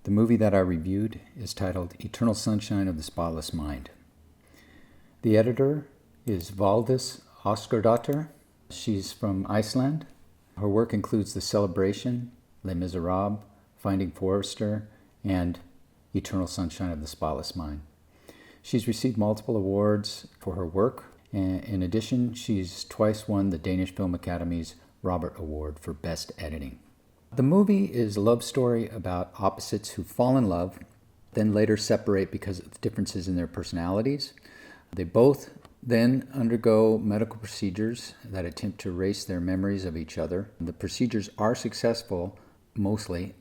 The movie that I reviewed is titled Eternal Sunshine of the Spotless Mind. The editor is Valdis Óskarsdóttir. She's from Iceland. Her work includes The Celebration, Les Miserables, Finding Forrester, and Eternal Sunshine of the Spotless Mind. She's received multiple awards for her work. And in addition, she's twice won the Danish Film Academy's Robert Award for Best Editing. The movie is a love story about opposites who fall in love, then later separate because of differences in their personalities. They both then undergo medical procedures that attempt to erase their memories of each other. The procedures are successful, mostly.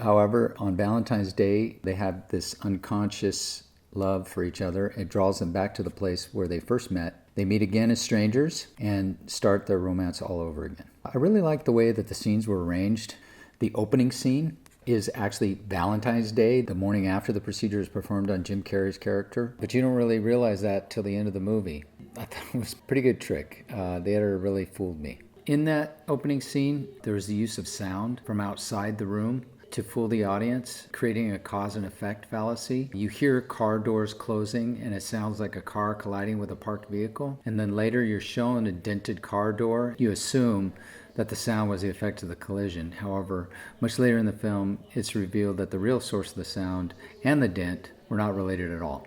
However, on Valentine's Day, they have this unconscious love for each other. It draws them back to the place where they first met. They meet again as strangers and start their romance all over again. I really like the way that the scenes were arranged. The opening scene is actually Valentine's Day, the morning after the procedure is performed on Jim Carrey's character. But you don't really realize that till the end of the movie. I thought it was a pretty good trick. The editor really fooled me. In that opening scene, there was the use of sound from outside the room to fool the audience, creating a cause and effect fallacy. You hear car doors closing and it sounds like a car colliding with a parked vehicle. And then later you're shown a dented car door. You assume that the sound was the effect of the collision. However, much later in the film, it's revealed that the real source of the sound and the dent were not related at all.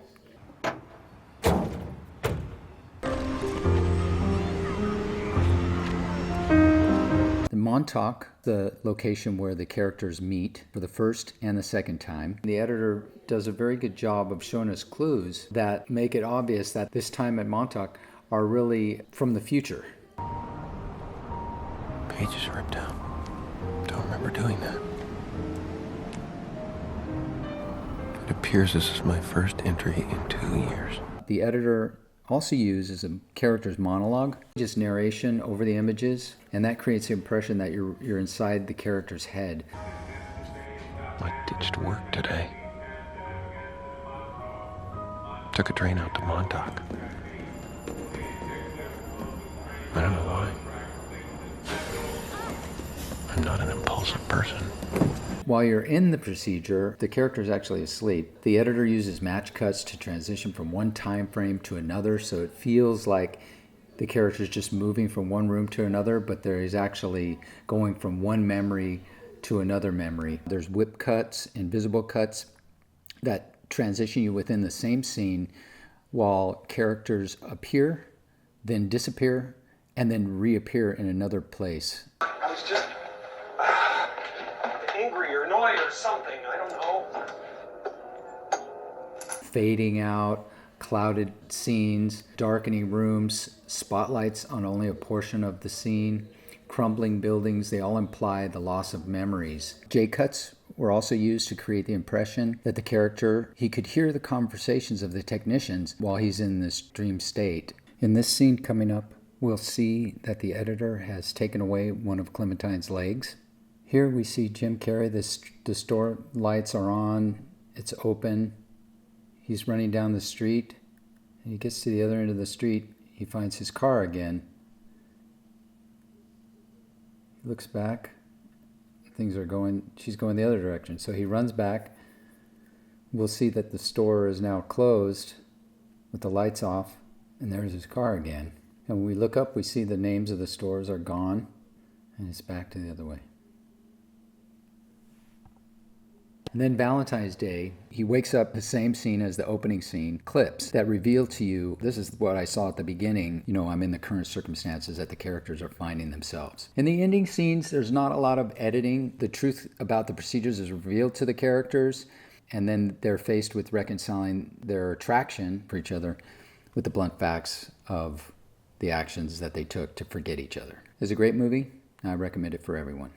Montauk, the location where the characters meet for the first and the second time. The editor does a very good job of showing us clues that make it obvious that this time at Montauk are really from the future. Pages ripped out. Don't remember doing that. It appears this is my first entry in 2 years. The editor also uses a character's monologue, just narration over the images, and that creates the impression that you're inside the character's head. I ditched work today. Took a train out to Montauk. I don't know why. I'm not an impulsive person. While you're in the procedure, the character is actually asleep. The editor uses match cuts to transition from one time frame to another, so it feels like the character is just moving from one room to another, but there is actually going from one memory to another memory. There's whip cuts, invisible cuts that transition you within the same scene while characters appear, then disappear, and then reappear in another place. I was just angry or annoyed or something, I don't know. Fading out, clouded scenes, darkening rooms, spotlights on only a portion of the scene, crumbling buildings, they all imply the loss of memories. J-cuts were also used to create the impression that the character, he could hear the conversations of the technicians while he's in this dream state. In this scene coming up, we'll see that the editor has taken away one of Clementine's legs. Here we see Jim Carrey, the store lights are on, it's open. He's running down the street. And he gets to the other end of the street. He finds his car again. He looks back. She's going the other direction. So he runs back. We'll see that the store is now closed with the lights off. And there's his car again. And when we look up, we see the names of the stores are gone. And it's back to the other way. And then Valentine's Day, he wakes up the same scene as the opening scene, clips that reveal to you, this is what I saw at the beginning, I'm in the current circumstances that the characters are finding themselves. In the ending scenes, there's not a lot of editing. The truth about the procedures is revealed to the characters, and then they're faced with reconciling their attraction for each other with the blunt facts of the actions that they took to forget each other. It's a great movie. I recommend it for everyone.